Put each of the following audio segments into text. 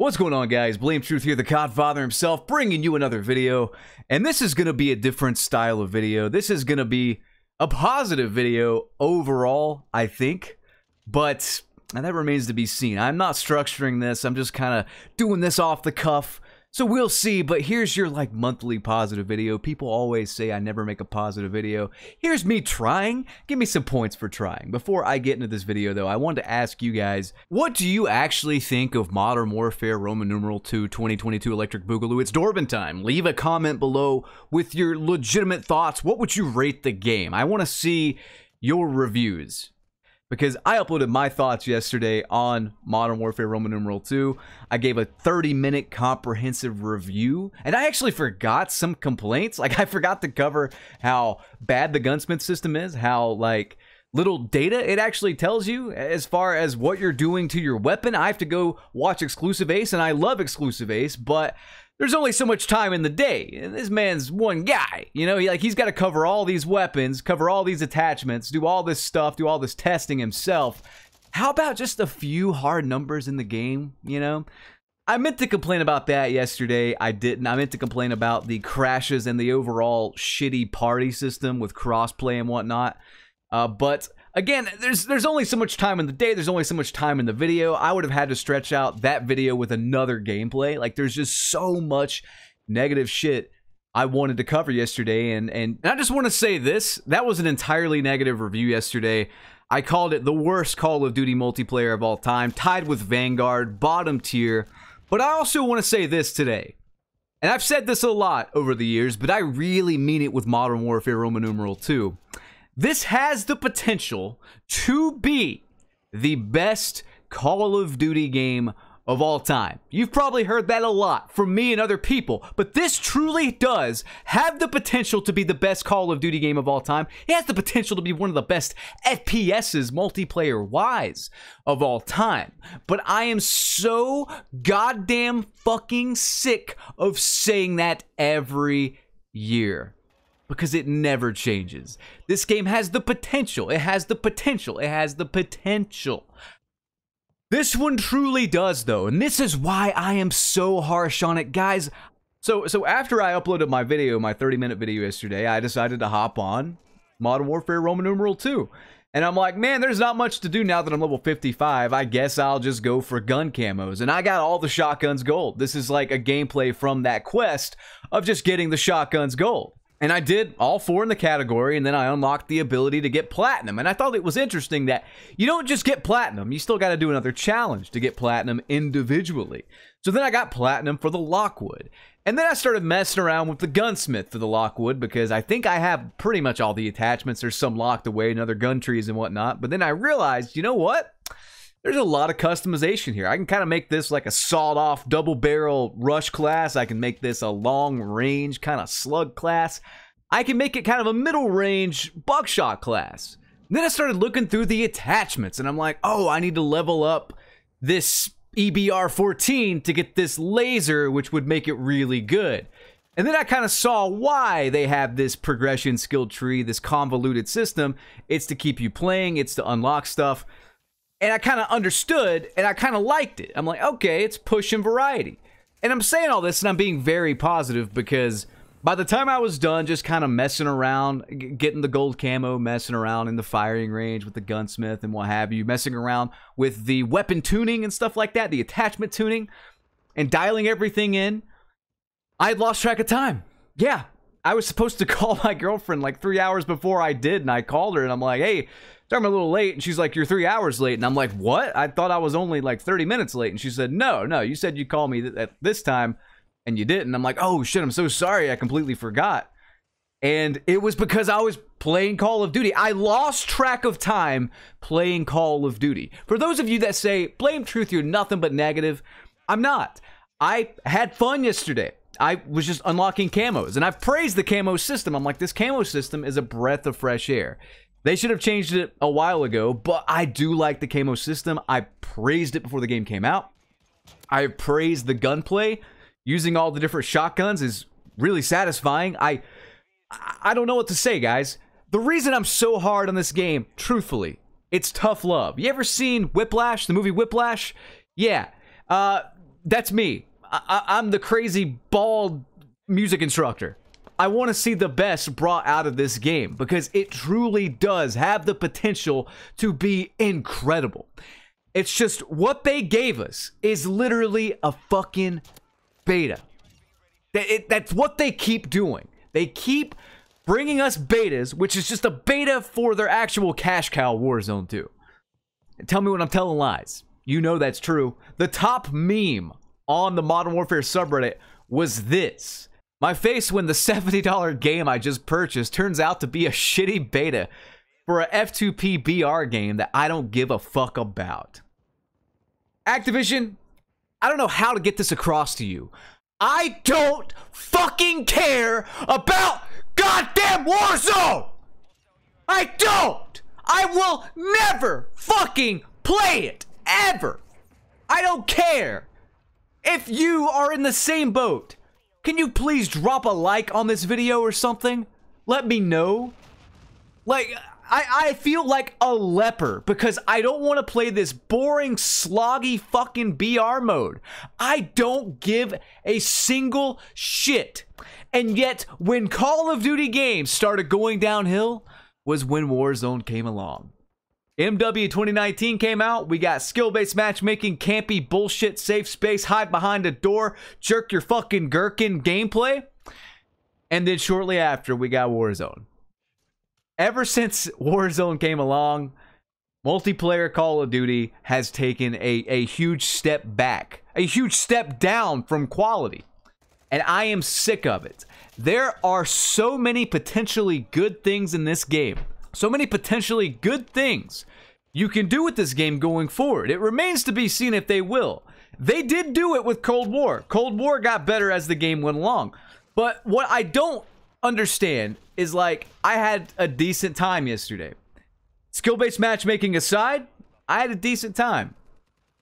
What's going on, guys? Blame Truth here, the Godfather himself, bringing you another video. And this is going to be a different style of video. This is going to be a positive video overall, I think. But that remains to be seen. I'm not structuring this. I'm just kind of doing this off the cuff. So we'll see, but here's your monthly positive video. People always say I never make a positive video. Here's me trying. Give me some points for trying. Before I get into this video though, I wanted to ask you guys, what do you actually think of Modern Warfare Roman numeral 2 2022 Electric Boogaloo? It's Dorbin time. Leave a comment below with your legitimate thoughts. What would you rate the game? I want to see your reviews. Because I uploaded my thoughts yesterday on Modern Warfare Roman numeral 2. I gave a 30-minute comprehensive review. And I actually forgot some complaints. I forgot to cover how bad the gunsmith system is. How, little data it actually tells you as far as what you're doing to your weapon. I have to go watch Exclusive Ace, and I love Exclusive Ace, but there's only so much time in the day. And this man's one guy, you know, he's got to cover all these weapons, cover all these attachments, do all this stuff, do all this testing himself. How about just a few hard numbers in the game, you know? I meant to complain about that yesterday. I didn't. I meant to complain about the crashes and the overall shitty party system with crossplay and whatnot. But again, there's only so much time in the day. There's only so much time in the video. I would have had to stretch out that video with another gameplay. There's just so much negative shit I wanted to cover yesterday. And I just want to say this. That was an entirely negative review yesterday. I called it the worst Call of Duty multiplayer of all time, tied with Vanguard, bottom tier. But I also want to say this today. And I've said this a lot over the years, but I really mean it with Modern Warfare Roman numeral 2. This has the potential to be the best Call of Duty game of all time. You've probably heard that a lot from me and other people, but this truly does have the potential to be the best Call of Duty game of all time. It has the potential to be one of the best FPSs multiplayer-wise of all time. But I am so goddamn fucking sick of saying that every year. Because it never changes. This game has the potential. It has the potential. It has the potential. This one truly does, though. And this is why I am so harsh on it, guys. So after I uploaded my video, my 30-minute video yesterday, I decided to hop on Modern Warfare Roman numeral 2. And I'm like, man, there's not much to do now that I'm level 55. I guess I'll just go for gun camos. And I got all the shotguns gold. This is like a gameplay from that quest of just getting the shotguns gold. And I did all 4 in the category, and then I unlocked the ability to get platinum. And I thought it was interesting that you don't just get platinum. You still got to do another challenge to get platinum individually. So then I got platinum for the Lockwood. And then I started messing around with the gunsmith for the Lockwood because I think I have pretty much all the attachments. There's some locked away in other gun trees and whatnot. But then I realized, you know what? There's a lot of customization here. I can kind of make this like a sawed-off double-barrel rush class. I can make this a long-range kind of slug class. I can make it kind of a middle-range buckshot class. And then I started looking through the attachments, and I'm like, oh, I need to level up this EBR-14 to get this laser, which would make it really good. And then I kind of saw why they have this progression skill tree, this convoluted system. It's to keep you playing. It's to unlock stuff. And I kind of understood, and I kind of liked it. I'm like, okay, it's pushing variety. And I'm saying all this, and I'm being very positive, because by the time I was done just kind of messing around, getting the gold camo, messing around in the firing range with the gunsmith and what have you, messing around with the weapon tuning and stuff like that, the attachment tuning, and dialing everything in, I had lost track of time. Yeah, I was supposed to call my girlfriend like 3 hours before I did, and I called her, and I'm like, hey, I'm a little late. And she's like, you're 3 hours late. And I'm like, what? I thought I was only like 30 minutes late. And she said, no, you said you'd call me at this time and you didn't. And I'm like, oh shit, I'm so sorry. I completely forgot. And it was because I was playing Call of Duty. I lost track of time playing Call of Duty. For those of you that say, Blame Truth, you're nothing but negative, I'm not. I had fun yesterday. I was just unlocking camos. And I've praised the camo system. I'm like, this camo system is a breath of fresh air. They should have changed it a while ago, but I do like the camo system. I praised it before the game came out. I praised the gunplay. Using all the different shotguns is really satisfying. I don't know what to say, guys. The reason I'm so hard on this game, truthfully, it's tough love. You ever seen Whiplash, the movie Whiplash? Yeah. That's me. I'm the crazy bald music instructor. I want to see the best brought out of this game because it truly does have the potential to be incredible. It's just what they gave us is literally a fucking beta. That's what they keep doing. They keep bringing us betas, which is just a beta for their actual cash cow, Warzone 2. And tell me when I'm telling lies. You know that's true. The top meme on the Modern Warfare subreddit was this. My face when the $70 game I just purchased turns out to be a shitty beta for a F2P BR game that I don't give a fuck about. Activision, I don't know how to get this across to you. I don't fucking care about goddamn Warzone! I don't! I will never fucking play it! Ever! I don't care! If you are in the same boat, can you please drop a like on this video or something? Let me know. Like, I feel like a leper because I don't want to play this boring, sloggy fucking BR mode. I don't give a single shit. And yet, when Call of Duty games started going downhill, was when Warzone came along. MW 2019 came out, we got skill-based matchmaking, campy bullshit, safe space, hide behind a door, jerk your fucking gherkin gameplay. And then shortly after, we got Warzone. Ever since Warzone came along, multiplayer Call of Duty has taken a huge step back, a huge step down from quality. And I am sick of it. There are so many potentially good things in this game. So many potentially good things you can do with this game going forward. It remains to be seen if they will. They did do it with Cold War. Cold War got better as the game went along. But what I don't understand is, like, I had a decent time yesterday. Skill-based matchmaking aside, I had a decent time.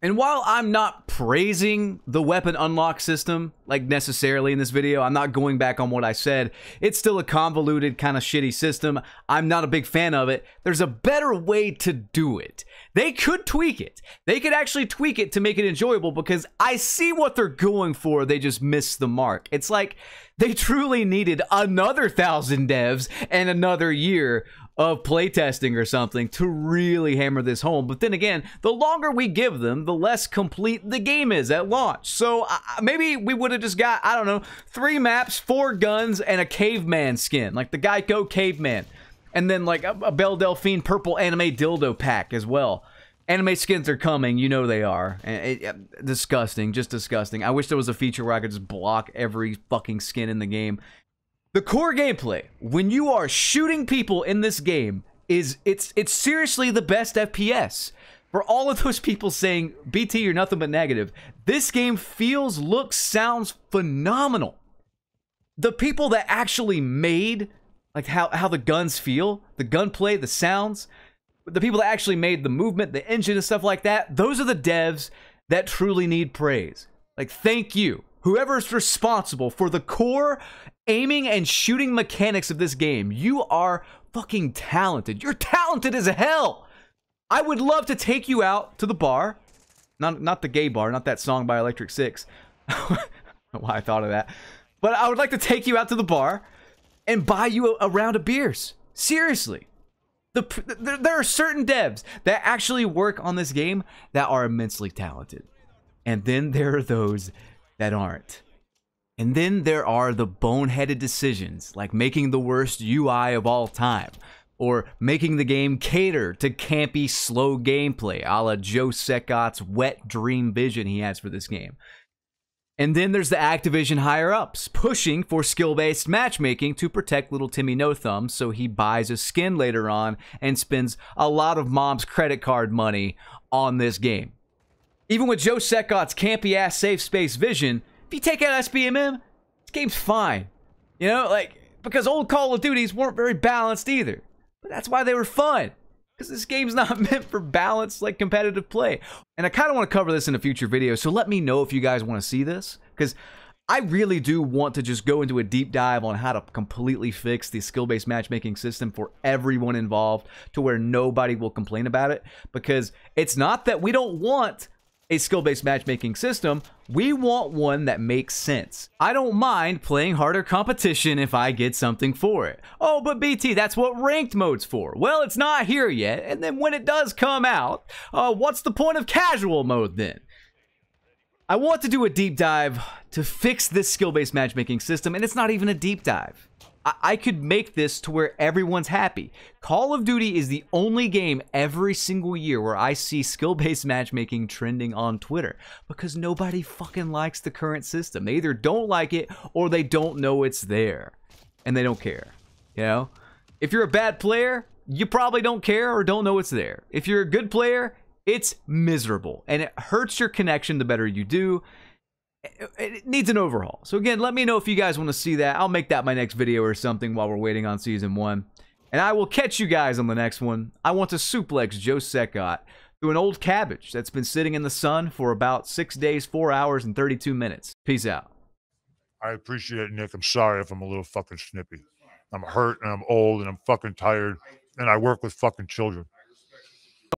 And while I'm not praising the weapon unlock system, like, necessarily in this video, I'm not going back on what I said. It's still a convoluted, kind of shitty system. I'm not a big fan of it. There's a better way to do it. They could tweak it. They could actually tweak it to make it enjoyable because I see what they're going for. They just missed the mark. It's like they truly needed another 1,000 devs and another year of playtesting or something to really hammer this home. But then again, the longer we give them, the less complete the game is at launch. So maybe we would have just got, I don't know, 3 maps, 4 guns, and a caveman skin, like the Geico caveman. And then like a Belle Delphine purple anime dildo pack as well. Anime skins are coming, you know they are. Disgusting, just disgusting. I wish there was a feature where I could just block every fucking skin in the game. The core gameplay, when you are shooting people in this game, it's seriously the best FPS. For all of those people saying, BT, you're nothing but negative, this game feels, looks, sounds phenomenal. The people that actually made, like, how the guns feel, the gunplay, the sounds, the people that actually made the movement, the engine and stuff like that, those are the devs that truly need praise. Like, thank you. Whoever's responsible for the core aiming and shooting mechanics of this game, you are fucking talented. You're talented as hell. I would love to take you out to the bar. Not the gay bar, not that song by Electric Six. I don't know why I thought of that. But I would like to take you out to the bar and buy you a round of beers. Seriously. There are certain devs that actually work on this game that are immensely talented. And then there are those that aren't. And then there are the boneheaded decisions, like making the worst UI of all time, or making the game cater to campy, slow gameplay, a la Joe Sekot's wet dream vision he has for this game. And then there's the Activision higher-ups, pushing for skill-based matchmaking to protect little Timmy No Thumbs so he buys a skin later on and spends a lot of mom's credit card money on this game. Even with Joe Sekot's campy-ass safe space vision, if you take out SBMM, this game's fine. You know, like, because old Call of Duties weren't very balanced either. But that's why they were fun. Because this game's not meant for balanced, like, competitive play. And I kind of want to cover this in a future video, so let me know if you guys want to see this. Because I really do want to just go into a deep dive on how to completely fix the skill-based matchmaking system for everyone involved to where nobody will complain about it. Because it's not that we don't want a skill-based matchmaking system, we want one that makes sense. I don't mind playing harder competition if I get something for it. Oh, but BT, that's what ranked mode's for. Well, it's not here yet, and then when it does come out, what's the point of casual mode then? I want to do a deep dive to fix this skill-based matchmaking system, and it's not even a deep dive. I could make this to where everyone's happy. Call of Duty is the only game every single year where I see skill-based matchmaking trending on Twitter because nobody fucking likes the current system. They either don't like it or they don't know it's there and they don't care. You know, if you're a bad player, you probably don't care or don't know it's there. If you're a good player, it's miserable and it hurts your connection the better you do. It needs an overhaul. So again, let me know if you guys want to see that. I'll make that my next video or something while we're waiting on Season 1. And I will catch you guys on the next one. I want to suplex Joe Secott through an old cabbage that's been sitting in the sun for about 6 days, 4 hours, and 32 minutes. Peace out. I appreciate it, Nick. I'm sorry if I'm a little fucking snippy. I'm hurt and I'm old and I'm fucking tired and I work with fucking children.